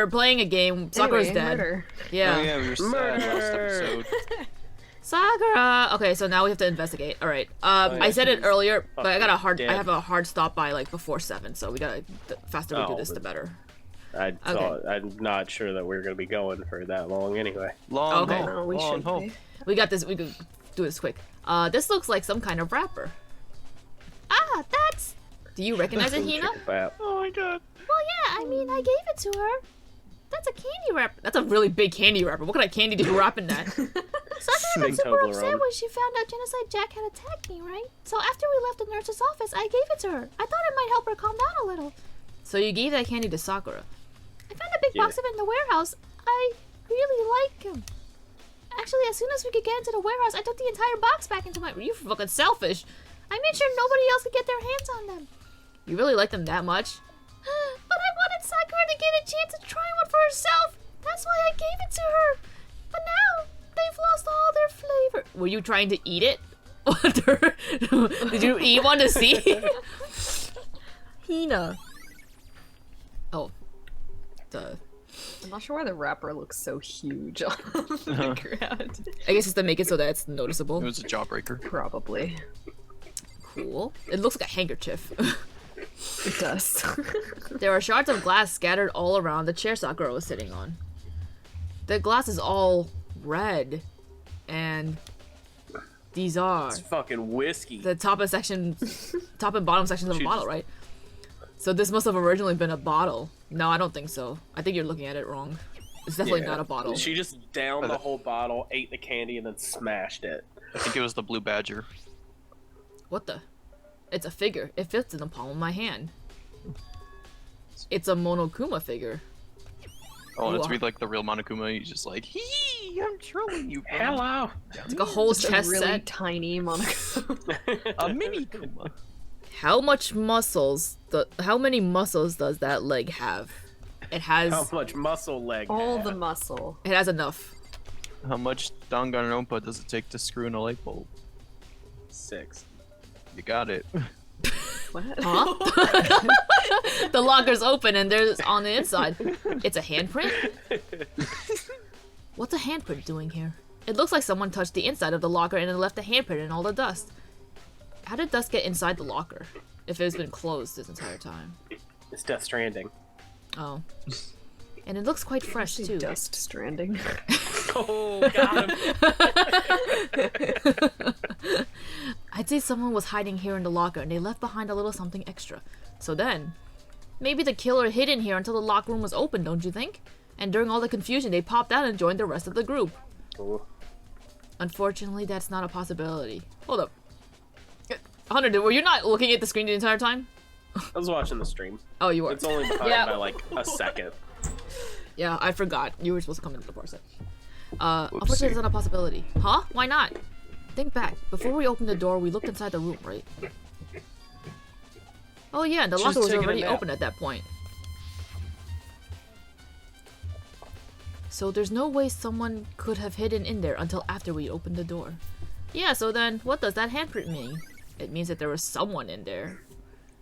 we're playing a game. Sakura's dead. Murder. Yeah. Oh yeah, we were sad last episode. Sakura. Okay, so now we have to investigate. All right. I said it earlier, but I got a hard. I have a hard stop by like before 7, so we gotta faster we do this, the better. I'm not sure that we're gonna be going for that long anyway. Long Okay. haul. No, we Long should haul. be. We got this. We could do this quick. This looks like some kind of wrapper. Ah, that's. Do you recognize it, Hina? Oh my god. Well, yeah. I mean, I gave it to her. That's a candy wrapper. That's a really big candy wrapper. What kind of candy did you wrap in that? Sakura got super upset when she found out Genocide Jack had attacked me, right? So after we left the nurse's office, I gave it to her. I thought it might help her calm down a little. So you gave that candy to Sakura. I found a big box of it in the warehouse. I really like him. Actually, as soon as we could get into the warehouse, I took the entire box back into my... You fucking selfish. I made sure nobody else could get their hands on them. You really like them that much? But I wanted Sakura to get a chance to try one for herself. That's why I gave it to her. But now, they've lost all their flavor. Were you trying to eat it? Did you eat one to see? Hina. Oh. Duh. I'm not sure why the wrapper looks so huge on the ground. I guess it's to make it so that it's noticeable. It was a jawbreaker. Probably. Cool. It looks like a handkerchief. It does. There are shards of glass scattered all around the chair Sakura was sitting on. The glass is all red, and these are It's fucking whiskey. the top and bottom sections of a bottle, right? So this must have originally been a bottle. No, I don't think so. I think you're looking at it wrong. It's definitely not a bottle. She just downed the whole bottle, ate the candy, and then smashed it. I think it was the blue badger. What the? It's a figure. It fits in the palm of my hand. It's a Monokuma figure. Oh, You it's are- read like the real Monokuma. He's just like, hee, I'm trolling you. bro." Hello. It's like a whole Just chest a really set. tiny Monaco. A mini Kuma. How many muscles does that leg have? It has. How much muscle leg? All the muscle. It has enough. How much Danganronpa does it take to screw in a light bulb? 6. You got it. What? Huh? The locker's open and there's on the inside. It's a handprint? What's a handprint doing here? It looks like someone touched the inside of the locker and then left a handprint in all the dust. How did dust get inside the locker if it's been closed this entire time? It's Death Stranding. Oh. And it looks quite fresh too. Dust Stranding. Oh, got him. I'd say someone was hiding here in the locker and they left behind a little something extra. So then, maybe the killer hid in here until the lock room was open, don't you think? And during all the confusion, they popped out and joined the rest of the group. Cool. Unfortunately, that's not a possibility. Hold up. Hunter, were you not looking at the screen the entire time? I was watching the stream. Oh, you were. It's only behind Yeah. by like a second. Yeah, I forgot. You were supposed to come into the parset. Unfortunately, it's not a possibility. Huh? Why not? Think back. Before we opened the door, we looked inside the room, right? Oh yeah, the She's locker was taking a already nap. open at that point. So there's no way someone could have hidden in there until after we opened the door. Yeah, so then, what does that handprint mean? It means that there was someone in there.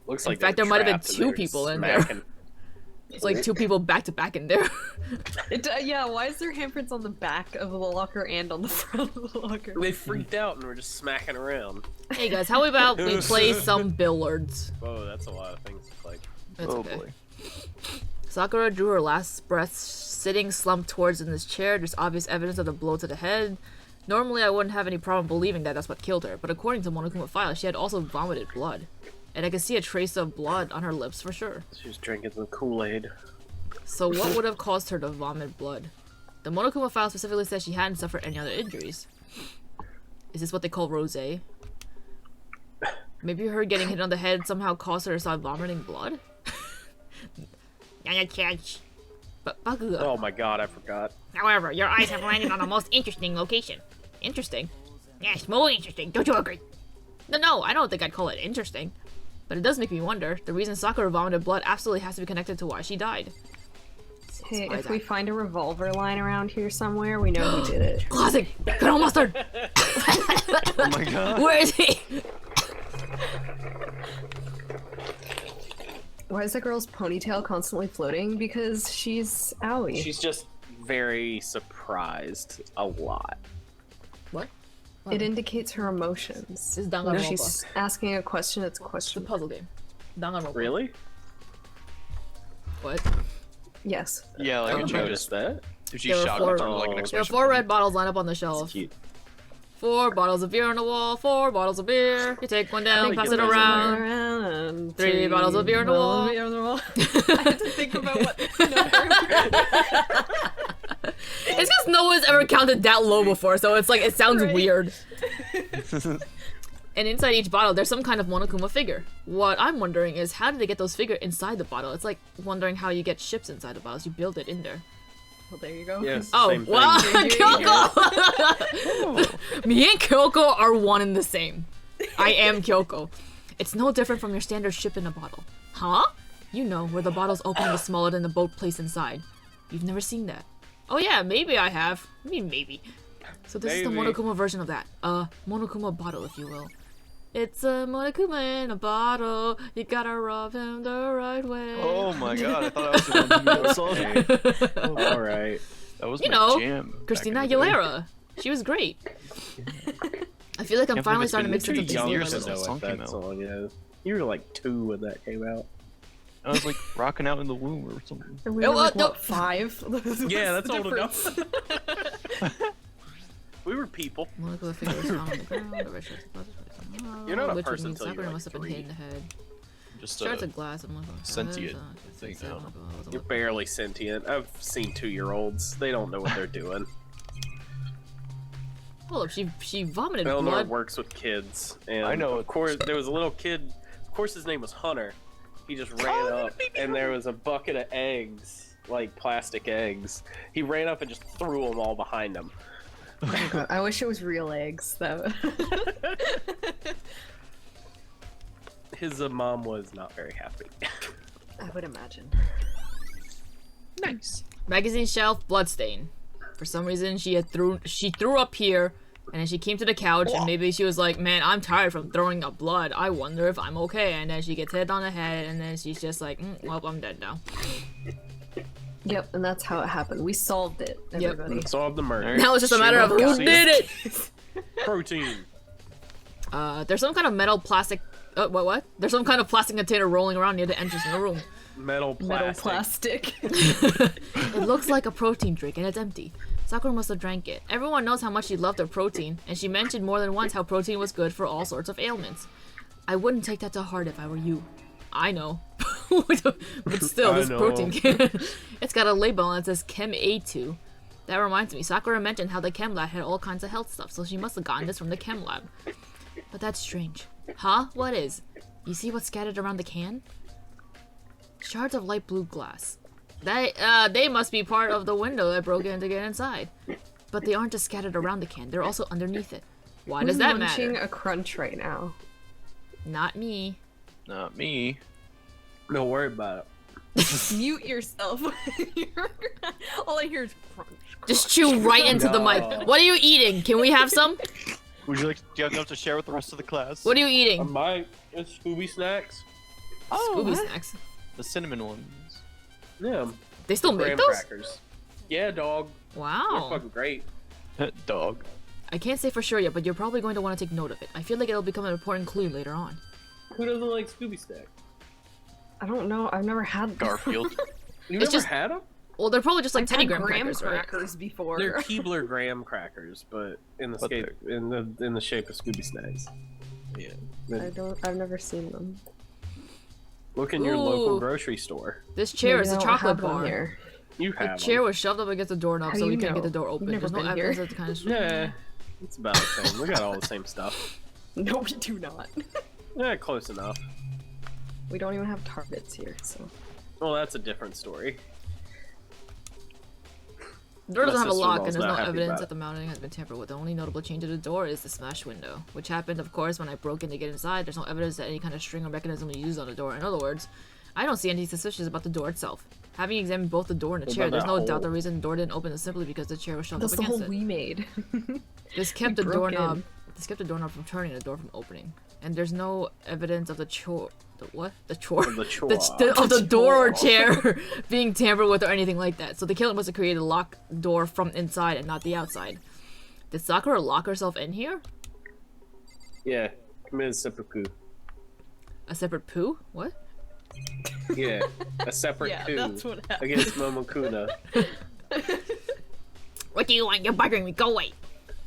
Looks In like fact, they're there might have been trapped and 2 they're people in there. smacking. It's like 2 people back to back in there. Yeah, why is there handprints on the back of the locker and on the front of the locker? They freaked out and were just smacking around. Hey guys, how about we play some billiards? Whoa, that's a lot of things to play. It's Oh okay. boy. Sakura drew her last breath, sitting slumped towards in this chair. There's obvious evidence of the blow to the head. Normally, I wouldn't have any problem believing that that's what killed her, but according to Monokuma file, she had also vomited blood. And I could see a trace of blood on her lips for sure. She was drinking the Kool-Aid. So what would have caused her to vomit blood? The Monokuma file specifically says she hadn't suffered any other injuries. Is this what they call rosé? Maybe her getting hit on the head somehow caused her to start vomiting blood? But Bakuga. Oh my god, I forgot. However, your eyes have landed on a most interesting location. Interesting. Yes, more interesting. Don't you agree? No, I don't think I'd call it interesting. But it does make me wonder. The reason Sakura vomited blood absolutely has to be connected to why she died. Hey, Why if that? we find a revolver lying around here somewhere, we know who did it. Classic! Colonel Mustard! Oh my god. Where is he? Why is that girl's ponytail constantly floating? Because she's owie. She's just very surprised a lot. What? It indicates her emotions. This is Danganronpa. She's asking a question, it's a It's a question. puzzle game. Danganronpa. Really? What? Yes. Yeah, like Oh, if I she noticed just that. if she There were shot four- it like an Oh. There are exclamation 4 red point. bottles lined up on the It's shelf. cute. 4 bottles of beer on the wall, 4 bottles of beer. You take one down, think pass it it was around. Around 3 bottles of beer on the wall. I had to think about what It's because no one's ever counted that low before, so it's like, it sounds Right. weird. And inside each bottle, there's some kind of Monokuma figure. What I'm wondering is, how did they get those figures inside the bottle? It's like wondering how you get ships inside the bottles. You build it in there. Well, there you go. Yes. Oh, same thing. well, Here, here, Kyoko! Me and Kyoko are one and the same. I am Kyoko. It's no different from your standard ship in a bottle. Huh? You know, where the bottle's opening is smaller than the boat placed inside. You've never seen that. Oh yeah, maybe I have. I mean, maybe. So this is the Maybe. Monokuma version of that. Monokuma bottle, if you will. It's a Monokuma in a bottle. You gotta rub him the right way. Oh my god, I thought I was the one who song. All right. That was You my know, jam. back Christina in the day. Aguilera. She was great. I feel like I'm Can't believe finally it's starting to been make sense Too of these young years. to since know the song what that came out. song is. You were like 2 when that came out. I was like rocking out in the womb or something. And we Oh, were like, no. what, 5? Yeah, What's that's the old difference? enough. We were people. Monokuma figure is found on the ground. The red shirts You're not a which person means till you're Sakura like must have been 3. hit in the head. Just Shards of glass. I'm like, sentient thing now. You're barely sentient. I've seen 2-year-olds. They don't know what they're doing. Hold up, she vomited Eleanor blood. works with kids, and I know. Of course, there was a little kid. Of course, his name was Hunter. He just ran up, and there was a bucket of eggs, like plastic eggs. He ran up and just threw them all behind him. Oh my God, I wish it was real eggs, though. His mom was not very happy. I would imagine. Nice. Magazine shelf, bloodstain. For some reason, she threw up here, and then she came to the couch, and maybe she was like, "Man, I'm tired from throwing up blood. I wonder if I'm okay." And then she gets hit on the head, and then she's just like, "Well, I'm dead now." Yep, and that's how it happened. We solved it, Yep. everybody. Solved the murder. Now it's just a matter of who did it. Protein. There's some kind of metal plastic. What? There's some kind of plastic container rolling around near the entrance in the room. Metal Metal plastic. plastic. It looks like a protein drink, and it's empty. Sakura must have drank it. Everyone knows how much she loved her protein, and she mentioned more than once how protein was good for all sorts of ailments. I wouldn't take that to heart if I were you. I know. But still, I this know. protein can. It's got a label and it says Chem A2. That reminds me, Sakura mentioned how the chem lab had all kinds of health stuff, so she must have gotten this from the chem lab. But that's strange. Huh? What is? You see what's scattered around the can? Shards of light blue glass. They must be part of the window that broke in to get inside. But they aren't just scattered around the can, they're also underneath it. Why does that munching matter? a crunch right now? Not me. Not me. Don't worry about it. Mute yourself. All I hear is crunch. Just chew right into the mic. No. What are you eating? Can we have some? Would you like? Do you have enough to share with the rest of the class? What are you eating? It's Scooby Snacks. Scooby snacks. The cinnamon ones. Yeah. They still make Graham those? crackers. Yeah, dog. They're Wow. fucking great. Dog. I can't say for sure yet, but you're probably going to want to take note of it. I feel like it'll become an important clue later on. Who doesn't like Scooby Snacks? I don't know. I've never had Garfield. You It's never just- had them? Well, they're probably just like I've Teddy had Graham crackers, right? before. They're Keebler graham crackers, but in the But shape in the shape of Scooby Snacks. Yeah. I've never seen them. Look in your Ooh. local grocery store. This chair Maybe is a they don't chocolate have one bar. here. You The have chair them. was shoved up against the doorknob How so do we you can't get know? the door open. You've never There's no been here. evidence that's kind of Yeah, it's about the same. We got all the same stuff. No, we do not. Yeah, close enough. We don't even have targets here, so. Well, that's a different story. The door doesn't My have a lock, and sister-in-law's there's no not happy evidence about that the mounting has been tampered with. The only notable change to the door is the smashed window, which happened, of course, when I broke in to get inside. There's no evidence that any kind of string or mechanism was used on the door. In other words, I don't see anything suspicious about the door itself. Having examined both the door and the What chair, about there's that no doubt hole? the reason the door didn't open is simply because the chair was shoved That's up the against hole it. we made. This kept the broke doorknob. in. This kept the doorknob from turning, the door from opening. And there's no evidence of the The what? The chore? Of the chore. The door or chair being tampered with or anything like that. So the killer must have created a locked door from inside and not the outside. Did Sakura lock herself in here? Yeah, committed seppuku. A separate poo? What? Yeah, a separate Yeah, coup that's what happened. against Momokuna. What do you want? You're buggering me. Go away.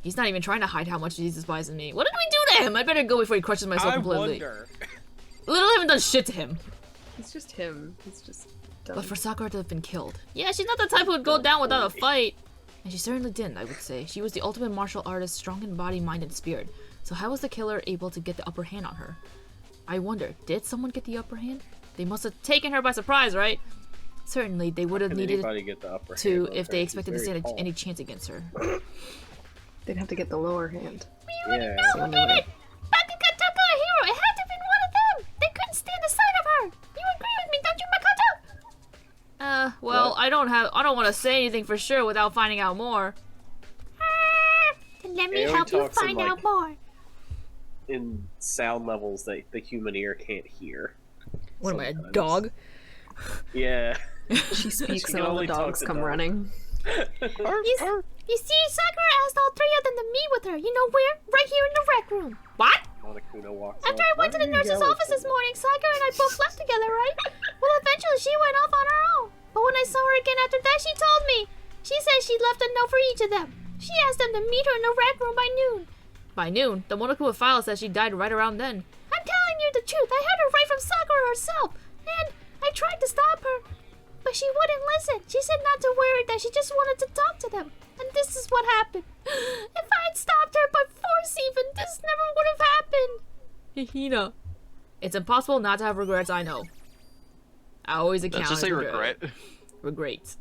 He's not even trying to hide how much he despises me. What did we do to him? I better go before he crushes my soul I completely. wonder. Literally haven't done shit to him. It's just him. He's just dumb. But for Sakura to have been killed. Yeah, she's not the type who would go down without a fight. And she certainly didn't, I would say. She was the ultimate martial artist, strong in body, mind, and spirit. So how was the killer able to get the upper hand on her? I wonder, did someone get the upper hand? They must have taken her by surprise, right? Certainly, they would have needed Get the upper to hand if on they her. expected to She's very stand tall. any chance against her. They'd have to get the lower hand. Yeah. Who did it? Bakuga, Taka, a hero. It had to have been one of them. They couldn't stand the sight of her. You agree with me, don't you, Makoto? Well, What? I don't want to say anything for sure without finding out more. Then let me Aoi help you talks in, find like- out more. In sound levels that the human ear can't hear. What am I, a Sometimes. dog? Yeah. She speaks can and all only the talk dogs to come dogs. running. You see, Sakura asked all three of them to meet with her. You know where? Right here in the rec room. What? Monokuna walks After up. I went to the "Why are you nurse's yelling office for this me?" morning, Sakura and I both left together, right? Well, eventually she went off on her own. But when I saw her again after that, she told me. She said she left a note for each of them. She asked them to meet her in the rec room by noon. By noon, the Monokuma file says she died right around then. I'm telling you the truth. I heard her right from Sakura herself. And I tried to stop her. But she wouldn't listen. She said not to worry, that she just wanted to talk to them. And this is what happened. If I had stopped her by force even, this never would have happened. Hina. It's impossible not to have regrets, I know. I always account Let's just say for regret. regrets.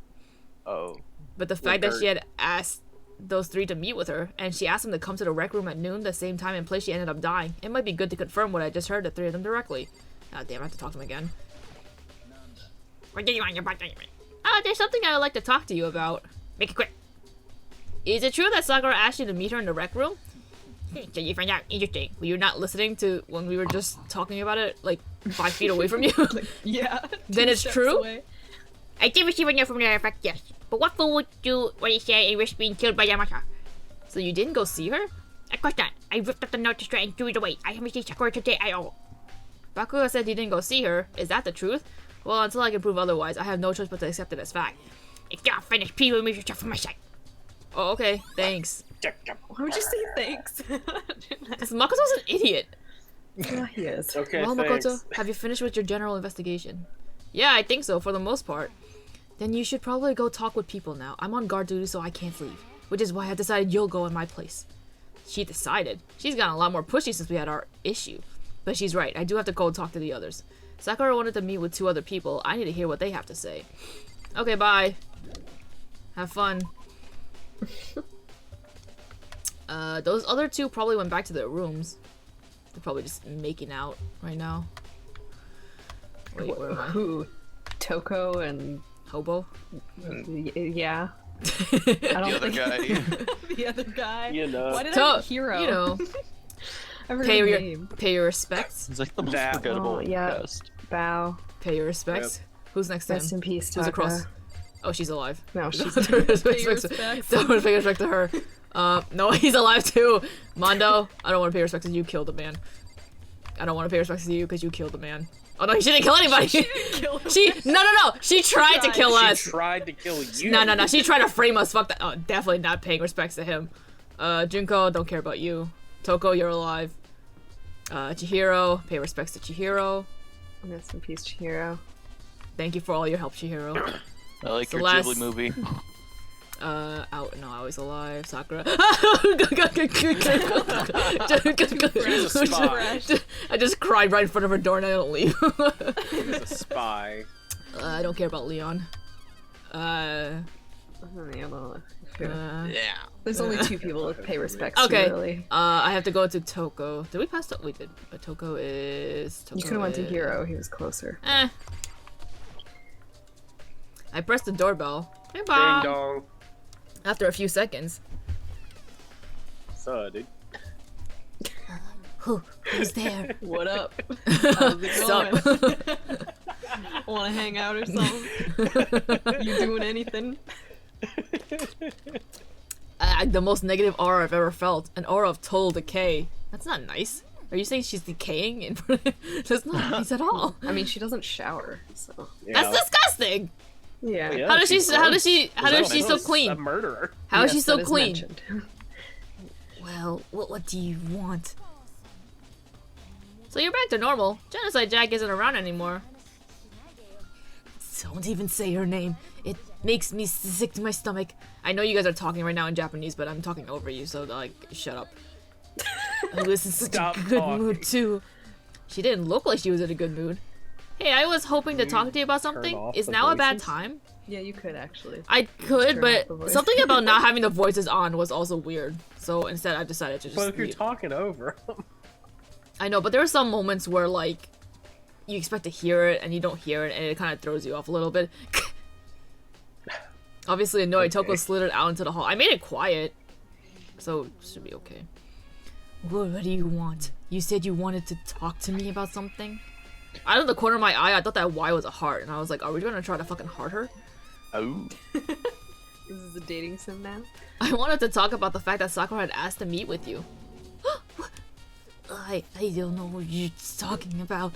Oh. But the fact that she Regret. had asked those three to meet with her, and she asked them to come to the rec room at noon, the same time and place she ended up dying, it might be good to confirm what I just heard, the three of them directly. Ah, damn, I have to talk to them again. What do you want? You're buggering me. There's something I would like to talk to you about. Make it quick. Is it true that Sakura asked you to meet her in the rec room? So you find out. Interesting. Were you not listening to when we were just talking about it, like 5 feet away from you? Yeah. Then two it's steps true? away. I did receive a note from the effect, yes. But what fool would do what he said and risk being killed by Yamata? So you didn't go see her? Of course not. I ripped up the note to try and threw it away. I haven't seen Sakura today at all. Bakuga said he didn't go see her. Is that the truth? Well, until I can prove otherwise, I have no choice but to accept it as fact. If you're finished, please remove yourself from my sight. Oh, okay. Thanks. Why would you say thanks? Because Makoto's an idiot. Yeah, he is. Okay, Well, thanks. Makoto, have you finished with your general investigation? Yeah, I think so, for the most part. Then you should probably go talk with people now. I'm on guard duty, so I can't leave. Which is why I decided you'll go in my place. She decided. She's gotten a lot more pushy since we had our issue. But she's right, I do have to go talk to the others. Sakura wanted to meet with 2 other people. I need to hear what they have to say. Okay, bye. Have fun. Those other 2 probably went back to their rooms. They're probably just making out right now. Wait, where am I? Who? Toko and Hobo? yeah. I The don't other think guy. the other guy. You know. Why did I have So, hero? you know, I forgot pay the your name. respects. It's like the most That- forgettable Oh, yeah. cast. Bow. Pay your respects. Who's next to Rest him? in peace, Who's Taka. across? Oh, she's alive. No, she's Don't pay respects. Don't pay respect to her. No, he's alive too. Mondo, I don't want to pay respect because you killed a man. I don't want to pay respect to you because you killed a man. Oh no, she didn't kill anybody. No. She tried to kill She us. tried to kill you. No. She tried to frame us. Fuck that. Oh, definitely not paying respects to him. Junko, don't care about you. Toko, you're alive. Chihiro, pay respects to Chihiro. Rest in peace, Chihiro. Thank you for all your help, Chihiro. I like your Celeste. Ghibli movie. Aoi's alive. Sakura. She's a spy. I just cried right in front of her door and I don't leave. She's a spy. I don't care about Leon. Yeah. There's only 2 people to pay respects Okay. to, really. I have to go to Toko. Did we pass? We did. But Toko is. You could have went to Hero, he was closer. Eh. I pressed the doorbell. Hey, Ding Bob. dong. After a few seconds. So, dude. Who's there? What up? How's it Sup? going? Want to hang out or something? You doing anything? The most negative aura I've ever felt. An aura of total decay. That's not nice. Are you saying she's decaying? That's not nice at all. I mean, she doesn't shower, so. Yeah. That's disgusting. Yeah. Yeah, How does she? she's How does she? gross. How does she so She's clean? A murderer. How is she Yes, so that is clean? mentioned. Well, what do you want? So you're back to normal. Genocide Jack isn't around anymore. Don't even say her name. It makes me sick to my stomach. I know you guys are talking right now in Japanese, but I'm talking over you, so like, shut up. I was in such Stop a good talking. mood too. She didn't look like she was in a good mood. Hey, I was hoping to talk to you about something. off Is the now a bad voices? time? Yeah, you could actually. I could, turn but off the voice. something about not having the voices on was also weird. So instead, I decided to just But if you're leave. talking over them. I know, but there are some moments where, like, you expect to hear it and you don't hear it, and it kind of throws you off a little bit. Obviously annoyed, Okay. Toko slithered out into the hall. I made it quiet, so it should be okay. What do you want? You said you wanted to talk to me about something? Out of the corner of my eye, I thought that Y was a heart, and I was like, are we gonna try to fucking heart her? Oh. This is a dating sim now. I wanted to talk about the fact that Sakura had asked to meet with you. I don't know what you're talking about.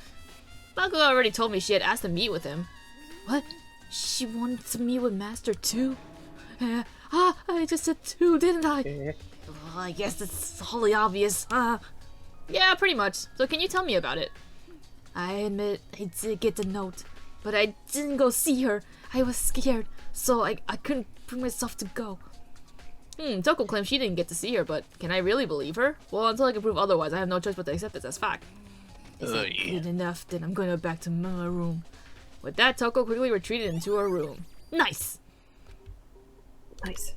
Sakura already told me she had asked to meet with him. What? She wanted to meet with Master too? I just said two, didn't I? Well, I guess it's wholly obvious. Yeah, pretty much. So can you tell me about it? I admit I did get the note, but I didn't go see her. I was scared, so I couldn't bring myself to go. Toko claims she didn't get to see her, but can I really believe her? Well, until I can prove otherwise, I have no choice but to accept this as fact. Is that good enough? Then I'm going back to my room. With that, Toko quickly retreated into her room. Nice! Nice.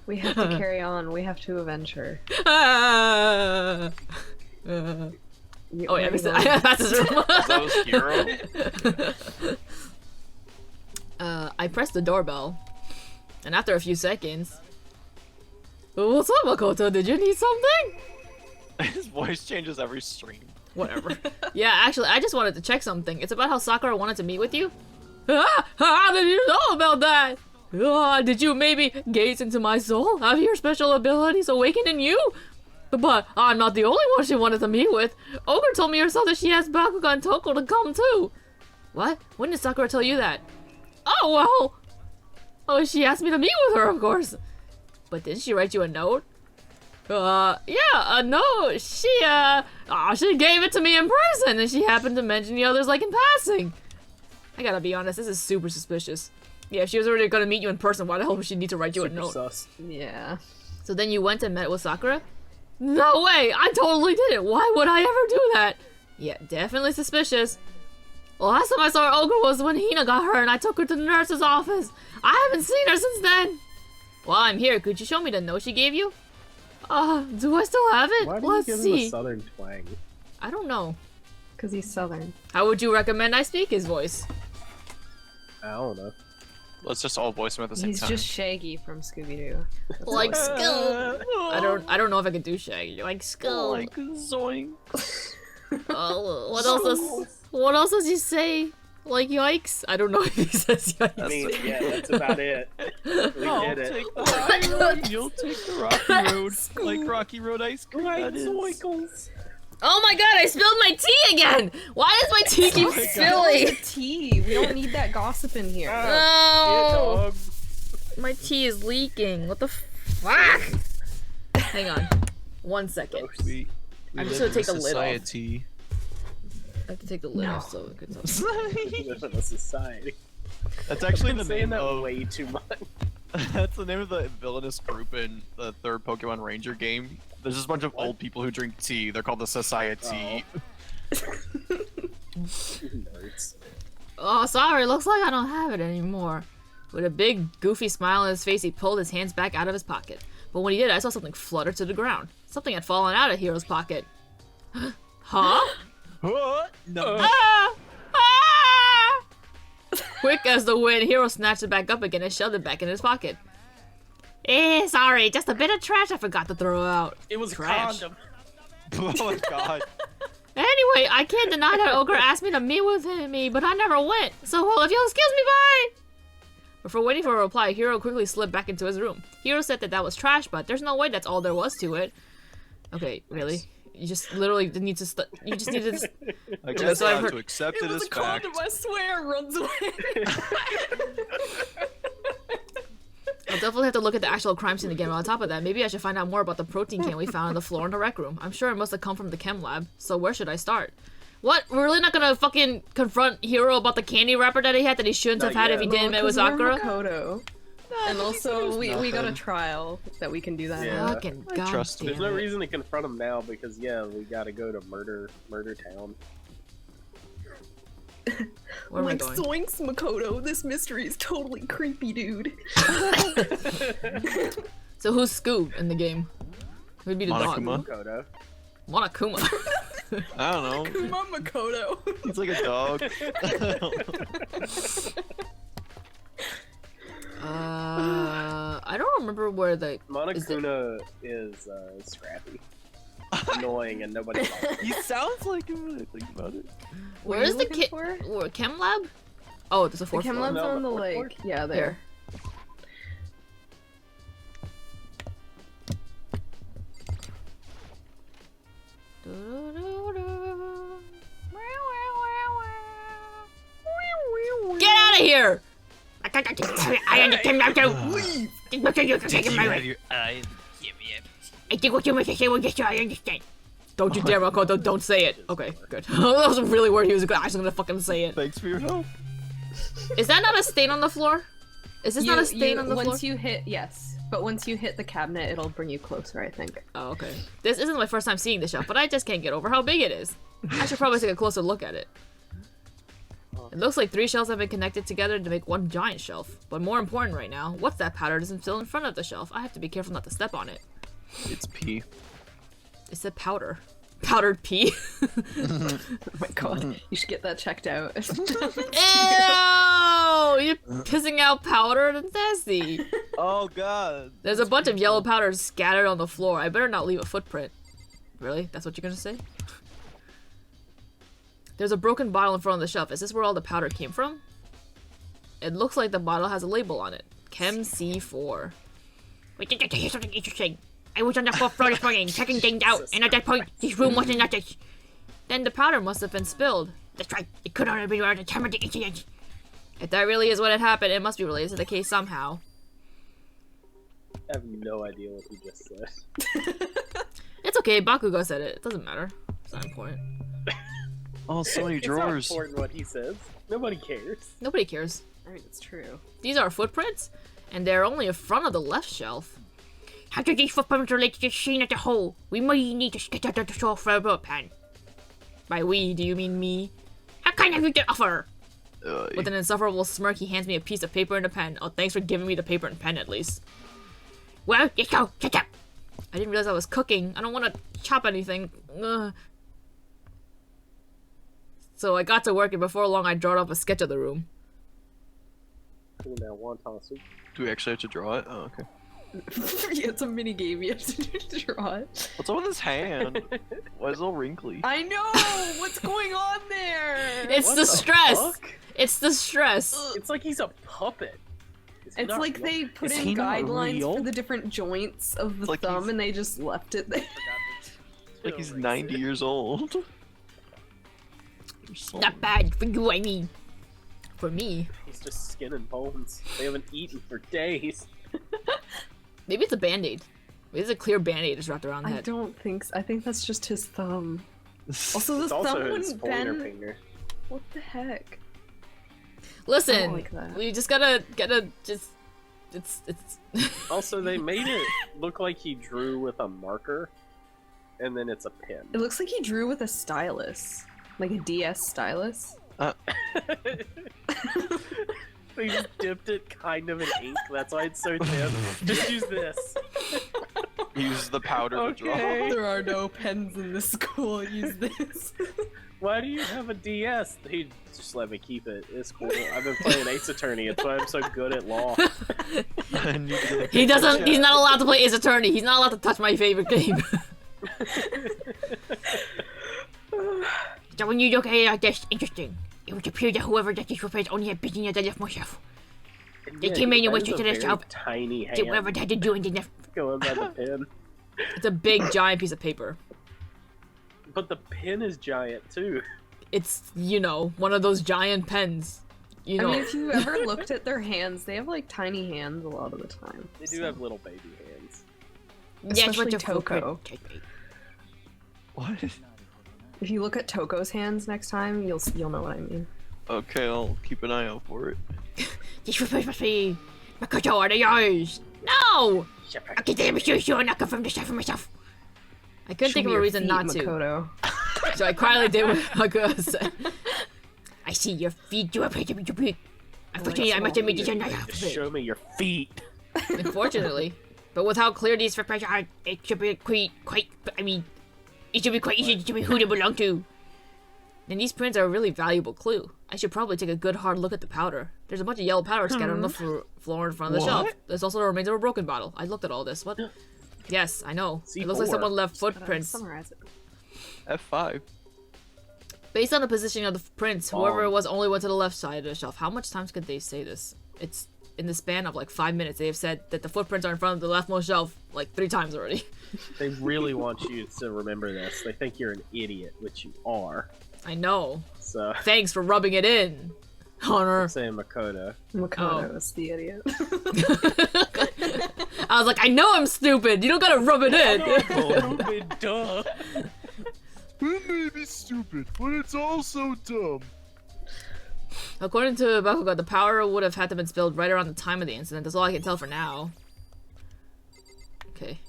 We have to carry on. We have to avenge her. Oh yeah, that's his room. Those hero. I pressed the doorbell, and after a few seconds, what's up, Makoto? Did you need something? His voice changes every stream. Whatever. Yeah, actually, I just wanted to check something. It's about how Sakura wanted to meet with you. How did you know about that? Did you maybe gaze into my soul? Have your special abilities awakened in you? But I'm not the only one she wanted to meet with. Ogre told me herself that she asked Bakugan Toko to come too. What? When did Sakura tell you that? Oh, well. Oh, she asked me to meet with her, of course. But didn't she write you a note? Yeah, a note. She gave it to me in person, and she happened to mention the others, like, in passing. I gotta be honest, this is super suspicious. Yeah, if she was already gonna meet you in person, why the hell would she need to write you a Super note? sus. Yeah. So then you went and met with Sakura? No way! I totally did it! Why would I ever do that? Yeah, definitely suspicious. Well, last time I saw her Ogre was when Hina got hurt and I took her to the nurse's office. I haven't seen her since then. While I'm here, could you show me the note she gave you? Do I still have it? Why do Let's you give him see. a southern twang? I don't know. Because he's southern. How would you recommend I speak his voice? I don't know. Let's just all voice him at the same He's time. just Shaggy from Scooby-Doo. Like Skull. I don't know if I could do Shaggy. Like Skull. Like zoink. What else does he say? Like yikes? I don't know if he says yikes. I mean, yeah, that's about it. We did it. Take the rocky road. You'll take the rocky road. Like Rocky Road ice cream. Right, that is. zoinkles. Oh my god, I spilled my tea again! Why does my tea keep spilling? Tea. We don't need that gossip in here. Yeah, No! dog. My tea is leaking. What the fuck? Hang on. 1 second. We I'm just live gonna in take the lid off. society. I have to take the lid off so it can tell. We live in a society. That's actually I'm the saying name that of. way too much. That's the name of the villainous group in the third Pokemon Ranger game. There's just a bunch of old people who drink tea. They're called the Society. Nerds. Oh, sorry. Looks like I don't have it anymore. With a big, goofy smile on his face, he pulled his hands back out of his pocket. But when he did, I saw something flutter to the ground. Something had fallen out of Hero's pocket. Huh? What? No. Ah! Ah! Quick as the wind, Hero snatched it back up again and shoved it back in his pocket. Sorry, just a bit of trash I forgot to throw out. It was Trash. a condom. Oh my god. Anyway, I can't deny that Ogre asked me to meet with me, but I never went. So, well, if you'll excuse me, bye! Before waiting for a reply, Hero quickly slipped back into his room. Hero said that was trash, but there's no way that's all there was to it. Okay, really? You just literally need to you just need to I guess so I I've have heard- to accept It it was as a fact. condom, I swear, runs away. I'll definitely have to look at the actual crime scene again. But on top of that, maybe I should find out more about the protein can we found on the floor in the rec room. I'm sure it must have come from the chem lab. So where should I start? What? We're really not gonna fucking confront Hero about the candy wrapper that he had that he shouldn't have had if he didn't meet with Sakura? Makoto. And also, we got a trial that we can do that. Yeah. Fucking I trust goddamn There's no it. reason to confront him now because we gotta go to Murder Town. Where am I Like, going? zoinks, Makoto, this mystery is totally creepy, dude. So who's Scoob in the game? Who'd be the Monokuma? dog? Kodo. Monokuma. I don't know. Kuma Makoto. He's like a dog. I don't remember where the Monokuna is scrappy, annoying, and nobody likes him. He sounds like him when I think about it. where What are is you the looking for? chem lab? Oh, there's a The fourth chem floor. lab's No, on the the fourth floor? lake. Yeah, there. Get out of here! I understand now too. Leave! I think what you must say was just so I understand. Don't you dare, Makoto, don't say it. Okay, good. that was really weird. He was actually gonna fucking say it. Thanks for your help. Is that not a stain on the floor? Is this not a stain on the floor? Once you hit, yes. But once you hit the cabinet, it'll bring you closer, I think. Oh, okay. This isn't my first time seeing the shelf, but I just can't get over how big it is. I should probably take a closer look at it. It looks like 3 shelves have been connected together to make one giant shelf. But more important right now, what's that powder that's still in front of the shelf? I have to be careful not to step on it. It's pee. It said powder. Powdered pee. Oh my god, you should get that checked out. Ew! You're pissing out powder? That's nasty. Oh god. There's a bunch of yellow powder scattered on the floor. I better not leave a footprint. Really? That's what you're gonna say? There's a broken bottle in front of the shelf. Is this where all the powder came from? It looks like the bottle has a label on it. Chem C4. Wait, did you hear something interesting? I was on the 4th floor this morning, checking things out, and at that point, this room wasn't nothing. Then the powder must have been spilled. That's right, it could not have been around the time of the incident. If that really is what had happened, it must be related to the case somehow. I have no idea what he just said. It's okay, Bakugo said it. It doesn't matter. It's not important. Oh, so many It's not drawers. important what he says. Nobody cares. Nobody cares. I mean, it's true. These are footprints, and they're only in front of the left shelf. How do these footprints relate to the scene as a whole? We might need to sketch out the show for a pen. By we, do you mean me? How kind of you to offer? With an insufferable smirk, he hands me a piece of paper and a pen. Oh, thanks for giving me the paper and pen, at least. Well, let's go, catch up. I didn't realize I was cooking. I don't want to chop anything. Ugh. So I got to work, and before long, I drawed up a sketch of the room. Cool, now wonton soup. Do we actually have to draw it? Oh, okay. Yeah, it's a mini game. You have to draw it. What's up with his hand? Why is it all wrinkly? I know! What's going on there? It's What the stress. fuck? It's the stress. It's like he's a puppet. Is he It's not like real? they put Is in he not guidelines real? for the different joints of the It's like thumb he's- and they just left it there. Like he's 90 years old. Not bad for you, I mean. For me. He's just skin and bones. They haven't eaten for days. Maybe it's a band-aid. Maybe it's a clear band-aid just wrapped around the I head. don't think so. I think that's just his thumb. Also, the It's thumb also his wouldn't pointer bend. finger. What the heck? Listen, like that. we just gotta just. It's. Also, they made it look like he drew with a marker, and then it's a pen. It looks like he drew with a stylus. Like a DS stylus. They just dipped it kind of in ink. That's why it's so thin. Just use this. Use the powder to draw. Okay. There are no pens in this school. Use this. Why do you have a DS? He just let me keep it. It's cool. I've been playing Ace Attorney. It's why I'm so good at law. He doesn't. He's not allowed to play Ace Attorney. He's not allowed to touch my favorite game. So when you look at it like this, interesting. It would appear that whoever that these repairs only had business that left myself. They came in and went straight to their shop, Tiny hand. did whatever they had to do, and then left. Going by the pin. It's a big, giant piece of paper. But the pin is giant too. It's, you know, one of those giant pens. You know. I mean, if you ever looked at their hands, they have like tiny hands a lot of the time. They do have little baby hands. Especially the Toko. footprint. What? If you look at Toko's hands next time, you'll know what I mean. Okay, I'll keep an eye out for it. These repairs must be Makoto, are they yours? No! I can damn sure and I confirm this for myself. I couldn't think of a reason not to. Makoto. So I quietly did what Hakuya said. I see your feet do appear to be too big. Unfortunately, I must admit these are not Just show me your feet. Unfortunately. But with how clear these repairs are, it should be quite, I mean, it should be quite easy to determine who they belong to. And these prints are a really valuable clue. I should probably take a good hard look at the powder. There's a bunch of yellow powder scattered on the floor in front of the shelf. There's also the remains of a broken bottle. I looked at all this. What? Yes, I know. It looks like someone left footprints. Summarize it. F5. Based on the positioning of the prints, whoever it was only went to the left side of the shelf. How much times could they say this? It's in the span of like 5 minutes. They have said that the footprints are in front of the leftmost shelf like 3 times already. They really want you to remember this. They think you're an idiot, which you are. I know. So Thanks for rubbing it in, Hunter. I'm saying Makoto. Makoto is the idiot. I was like, I know I'm stupid. You don't gotta rub it in. Duh. It may be stupid, but it's also dumb. According to Bakugan, the powder would have had to have been spilled right around the time of the incident. That's all I can tell for now. Okay.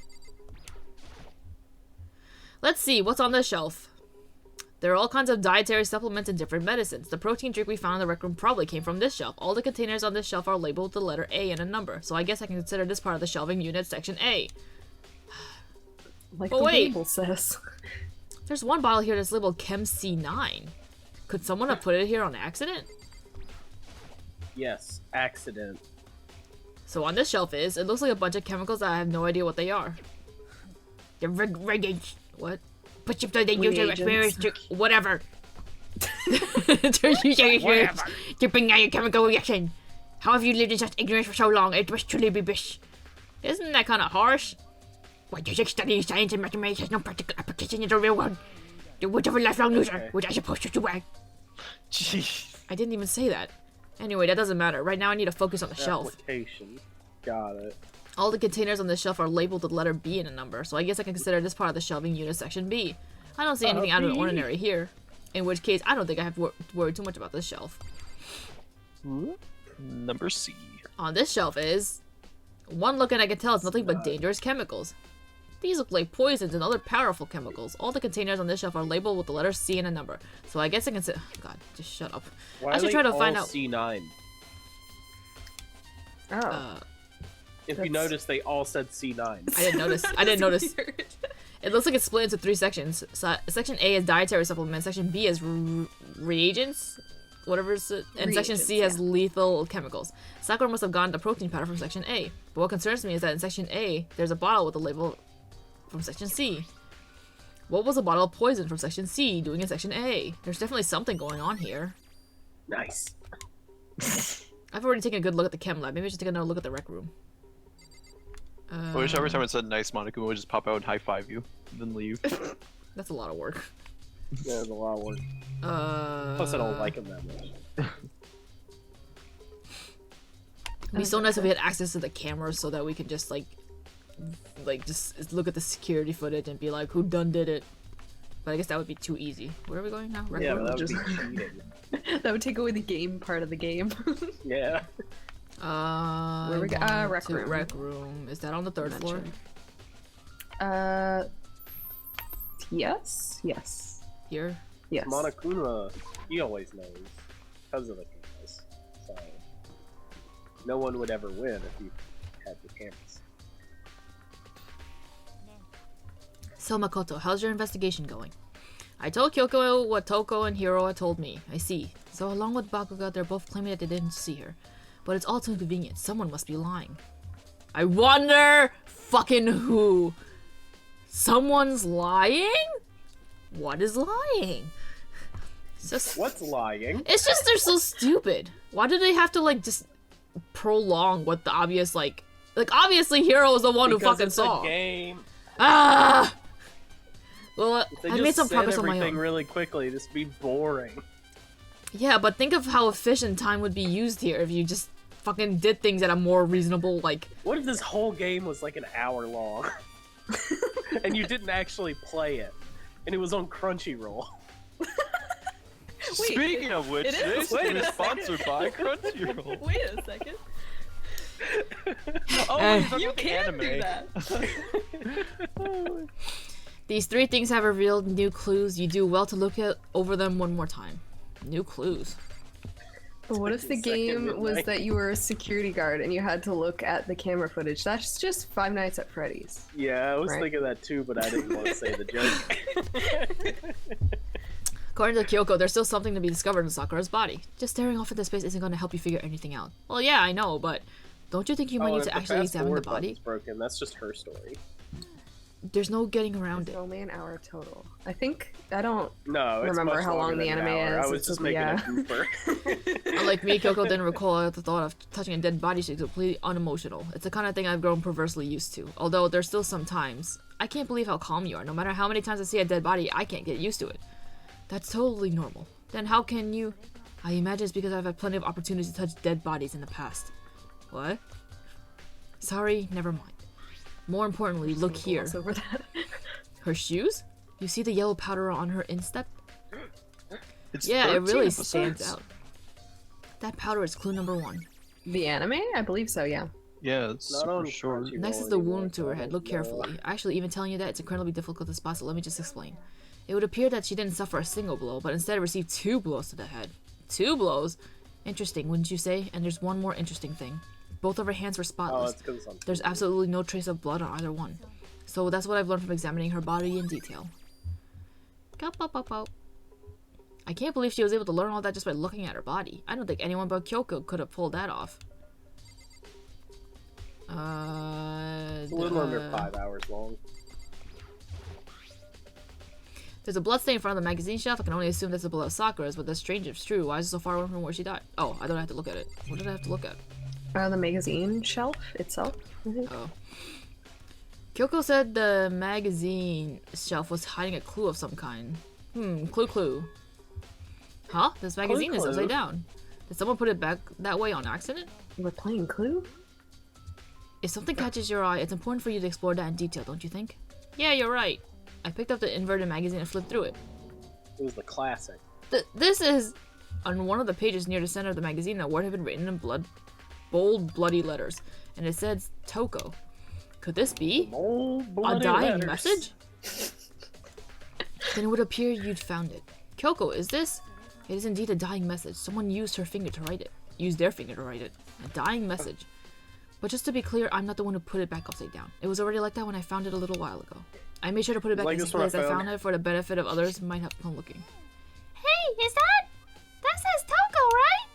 Let's see, what's on this shelf? There are all kinds of dietary supplements and different medicines. The protein drink we found in the rec room probably came from this shelf. All the containers on this shelf are labeled with the letter A and a number, so I guess I can consider this part of the shelving unit section A. Like But the wait. label says. There's one bottle here that's labeled Chem C9. Could someone have put it here on accident? Yes, accident. So on this shelf it looks like a bunch of chemicals that I have no idea what they are. The reagents. What? But you they use their experience to whatever. Whatever. To bring out your chemical reaction. How have you lived in such ignorance for so long? It must truly be bish. Isn't that kind of harsh? Why does it study science and mathematics has no practical application in the real world? The words of a lifelong loser, which I suppose to do. Jeez. I didn't even say that. Anyway, that doesn't matter. Right now I need to focus on the shelf. Application. Got it. All the containers on this shelf are labeled with the letter B and a number, so I guess I can consider this part of the shelving unit section B. I don't see anything out of the ordinary here. In which case, I don't think I have to worry too much about this shelf. Number C. On this shelf is... One look and I can tell it's nothing but dangerous chemicals. These look like poisons and other powerful chemicals. All the containers on this shelf are labeled with the letter C and a number, so I guess I can say... God, just shut up. Why I should try to find out... C9. Oh. If you notice, they all said C9. I didn't notice. I didn't notice. Weird. It looks like it's split into 3 sections. Section A is dietary supplements, section B is reagents, whatever it's, and section C has lethal chemicals. Sakura must have gotten the protein powder from section A. But what concerns me is that in section A, there's a bottle with a label from section C. What was a bottle of poison from section C doing in section A? There's definitely something going on here. Nice. I've already taken a good look at the chem lab. Maybe I should take another look at the rec room. I wish every time it said nice, Monica would just pop out and high five you, and then leave. That's a lot of work. Yeah, there's a lot of work. Plus, I don't like them that much. It'd be so nice if we had access to the cameras so that we could just like just look at the security footage and be like, who done did it? But I guess that would be too easy. Where are we going now? Rec Yeah, room? but that would be cheating. That would take away the game part of the game. Yeah. Where we go? Rec room. Rec room. Is that on the 3rd floor? Yes. Yes. Here? Yes. Monokuma, he always knows. Because of the cameras. So, no one would ever win if you had the cameras. So Makoto, how's your investigation going? I told Kyoko what Toko and Hiro had told me. I see. So along with Bakuga, they're both claiming that they didn't see her. But it's all too inconvenient. Someone must be lying. I wonder fucking who? Someone's lying? What is lying? It's just, What's lying? it's just they're so stupid. Why do they have to like just prolong what the obvious like obviously Hiro is the one who fucking it's saw. a game. Ah! Well, They I just made some said progress on my everything own. really quickly. This would be boring. Yeah, but think of how efficient time would be used here if you just fucking did things at a more reasonable, like... What if this whole game was like an hour long? And you didn't actually play it? And it was on Crunchyroll? Speaking of which, it is. this Wait is a sponsored by Crunchyroll. Wait a second. Oh, Eh. wait, You the can do anime. that. These 3 things have revealed new clues. You do well to look over them one more time. New clues. But what if the Second game was midnight. that you were a security guard and you had to look at the camera footage? That's just Five Nights at Freddy's. Yeah, I was Right. thinking that too, but I didn't want to say the joke. According to Kyoko, there's still something to be discovered in Sakura's body. Just staring off into space isn't going to help you figure anything out. Well, yeah, I know, but don't you think you might Oh, need and if to the actually fast examine the forward body? button's broken. That's just her story. There's no getting around It's it. only an hour total. I think I don't No, it's remember much how long longer the than an anime hour. is. I was It's just just- making yeah. a goofer. Unlike me, Kyoko didn't recall the thought of touching a dead body. She's completely unemotional. It's the kind of thing I've grown perversely used to. Although there's still some times. I can't believe how calm you are. No matter how many times I see a dead body, I can't get used to it. That's totally normal. Then how can you... I imagine it's because I've had plenty of opportunities to touch dead bodies in the past. What? Sorry, never mind. More importantly, look here. gloss over that. Her shoes? You see the yellow powder on her instep? It's Yeah, it 13 really episodes. stands out. That powder is clue number 1. The anime? I believe so, yeah. Yeah, it's Not super on short. Crunchyroll Next is the anymore, wound to so her I head. don't Look know. carefully. Actually, even telling you that, it's incredibly difficult to spot, so let me just explain. It would appear that she didn't suffer a single blow, but instead received 2 blows to the head. 2 blows? Interesting, wouldn't you say? And there's one more interesting thing. Both of her hands were Oh, spotless. it's because I'm. There's absolutely no trace of blood on either one. So that's what I've learned from examining her body in detail. I can't believe she was able to learn all that just by looking at her body. I don't think anyone but Kyoko could have pulled that off. It's a little under 5 hours long. There's a bloodstain in front of the magazine shelf. I can only assume that's the blood of Sakura's, but that's strange if it's true. Why is it so far away from where she died? Oh, I don't have to look at it. What did I have to look at? The magazine shelf itself. Oh. Kyoko said the magazine shelf was hiding a clue of some kind. Clue. Huh? This magazine is Clue. upside down. Did someone put it back that way on accident? We're playing Clue? If something catches your eye, it's important for you to explore that in detail, don't you think? Yeah, you're right. I picked up the inverted magazine and flipped through it. It was the classic. This is on one of the pages near the center of the magazine. A word had been written in bold, bloody letters, and it says Toko. Could this be Old a bloody dying letters. message? Then it would appear you'd found it. Kyoko, is this? It is indeed a dying message. Someone used her finger to write it. Used their finger to write it. A dying message. But just to be clear, I'm not the one who put it back upside down. It was already like that when I found it a little while ago. I made sure to put it back Like in the this one I place I found. found it for the benefit of others who might have come looking. Hey, is that? That says Toko, right?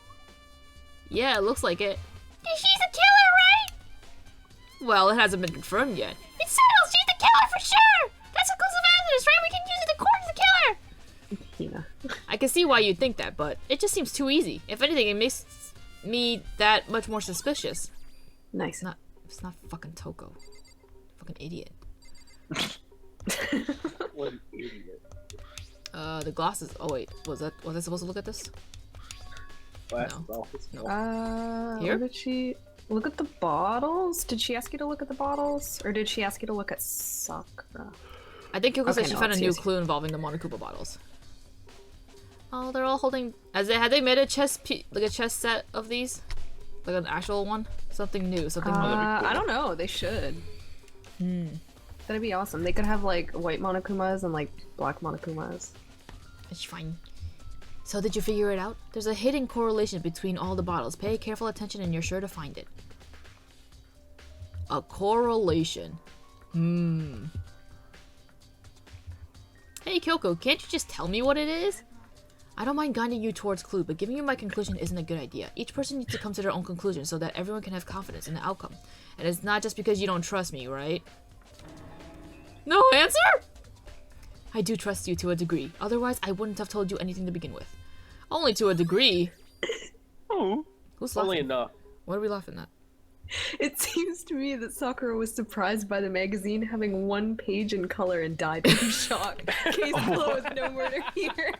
Yeah, it looks like it. She's a killer, right? Well, it hasn't been confirmed yet. It settles. She's the killer for sure. That's conclusive evidence, right? We can use it to court the killer. Yeah. I can see why you'd think that, but it just seems too easy. If anything, it makes me that much more suspicious. Nice. It's not fucking Toko. Fucking idiot. What an idiot. The glasses. Oh wait, was I supposed to look at this? Glasses No. office. No. Here? What did she look at the bottles? Did she ask you to look at the bottles, or did she ask you to look at Sakura? I think Kyoko said Okay, she no, found a it's new easy. clue involving the Monokuma bottles. Oh, they're all holding. Had they made a like a chess set of these, like an actual one? Something new, something new. that'd be cool. I don't know. They should. That'd be awesome. They could have like white Monokumas and like black Monokumas. It's fine. So did you figure it out? There's a hidden correlation between all the bottles. Pay careful attention and you're sure to find it. A correlation. Hey, Hey Kyoko, can't you just tell me what it is? I don't mind guiding you towards clue, but giving you my conclusion isn't a good idea. Each person needs to come to their own conclusion so that everyone can have confidence in the outcome. And it's not just because you don't trust me, right? No answer? I do trust you to a degree. Otherwise, I wouldn't have told you anything to begin with. Only to a degree. Oh. Who's laughing? Only enough. What are we laughing at? It seems to me that Sakura was surprised by the magazine having 1 page in color and died in shock. Case closed, no murder here.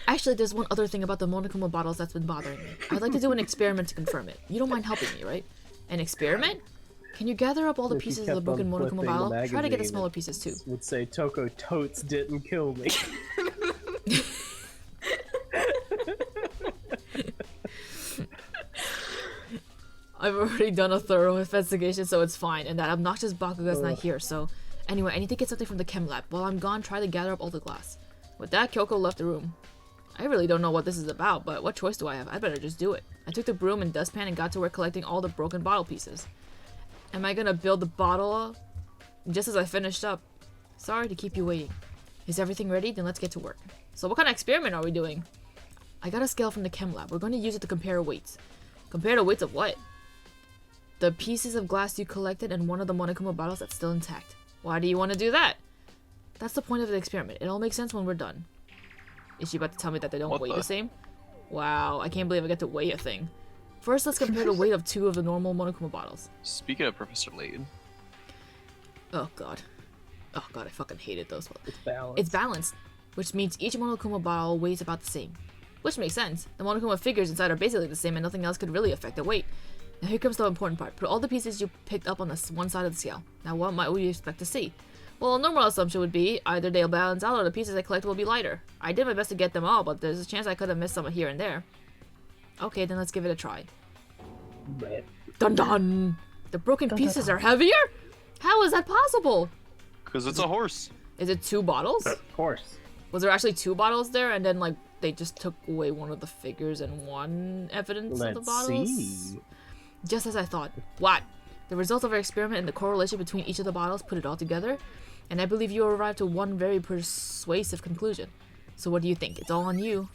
Actually, there's one other thing about the Monokuma bottles that's been bothering me. I'd like to do an experiment to confirm it. You don't mind helping me, right? An experiment? Can you gather up all the If you pieces of the kept broken on Monokuma flipping bottle? the Try to get the magazine, smaller pieces too. Would say Toko totes didn't kill me. I've already done a thorough investigation, so it's fine, and that obnoxious Bakuga's not here, so... Anyway, I need to get something from the chem lab. While I'm gone, try to gather up all the glass. With that, Kyoko left the room. I really don't know what this is about, but what choice do I have? I better just do it. I took the broom and dustpan and got to work collecting all the broken bottle pieces. Am I gonna build the bottle just as I finished up? Sorry to keep you waiting. Is everything ready? Then let's get to work. So what kind of experiment are we doing? I got a scale from the chem lab. We're going to use it to compare weights. Compare the weights of what? The pieces of glass you collected and one of the Monokuma bottles that's still intact. Why do you want to do that? That's the point of the experiment. It all makes sense when we're done. Is she about to tell me that they don't weigh the same? Wow, I can't believe I get to weigh a thing. First, let's compare the weight of 2 of the normal Monokuma bottles. Speaking of Professor Layton. Oh god. Oh god, I fucking hated those. It's balanced. It's balanced, which means each Monokuma bottle weighs about the same. Which makes sense. The Monokuma figures inside are basically the same and nothing else could really affect the weight. Now here comes the important part. Put all the pieces you picked up on this one side of the scale. Now what might we expect to see? Well, a normal assumption would be either they'll balance out or the pieces I collect will be lighter. I did my best to get them all, but there's a chance I could have missed some here and there. Okay, then let's give it a try. Dun dun! The broken pieces are heavier? How is that possible? Because it's a horse. Is it 2 bottles? Of course. Was there actually 2 bottles there and then like they just took away one of the figures and one evidence of the Let's bottles? see. Just as I thought. What? The results of our experiment and the correlation between each of the bottles put it all together, and I believe you arrived to one very persuasive conclusion. So what do you think? It's all on you.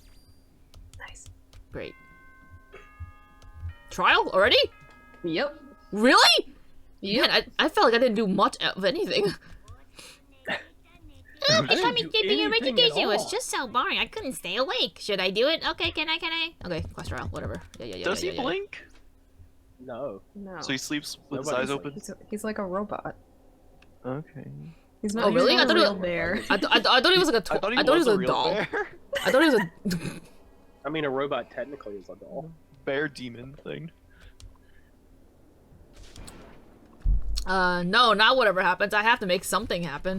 Nice. Great. Trial already? Yep. Really? Yeah. Man, I felt like I didn't do much of anything. Oh, didn't becoming do keeping your anything at education was all. just so boring. I couldn't stay awake. Should I do it? Okay, can I? Okay, class trial, whatever. Yeah. Does yeah, he yeah. blink? No. No. So he sleeps with his Nobody's eyes open? He's like a robot. Okay. He's not. Oh, really? He's I not thought a it- real bear. I thought he was like a I thought he I thought he was a real doll. bear. I thought he was a I mean, a robot technically is a doll. Bear demon thing. no, not whatever happens. I have to make something happen.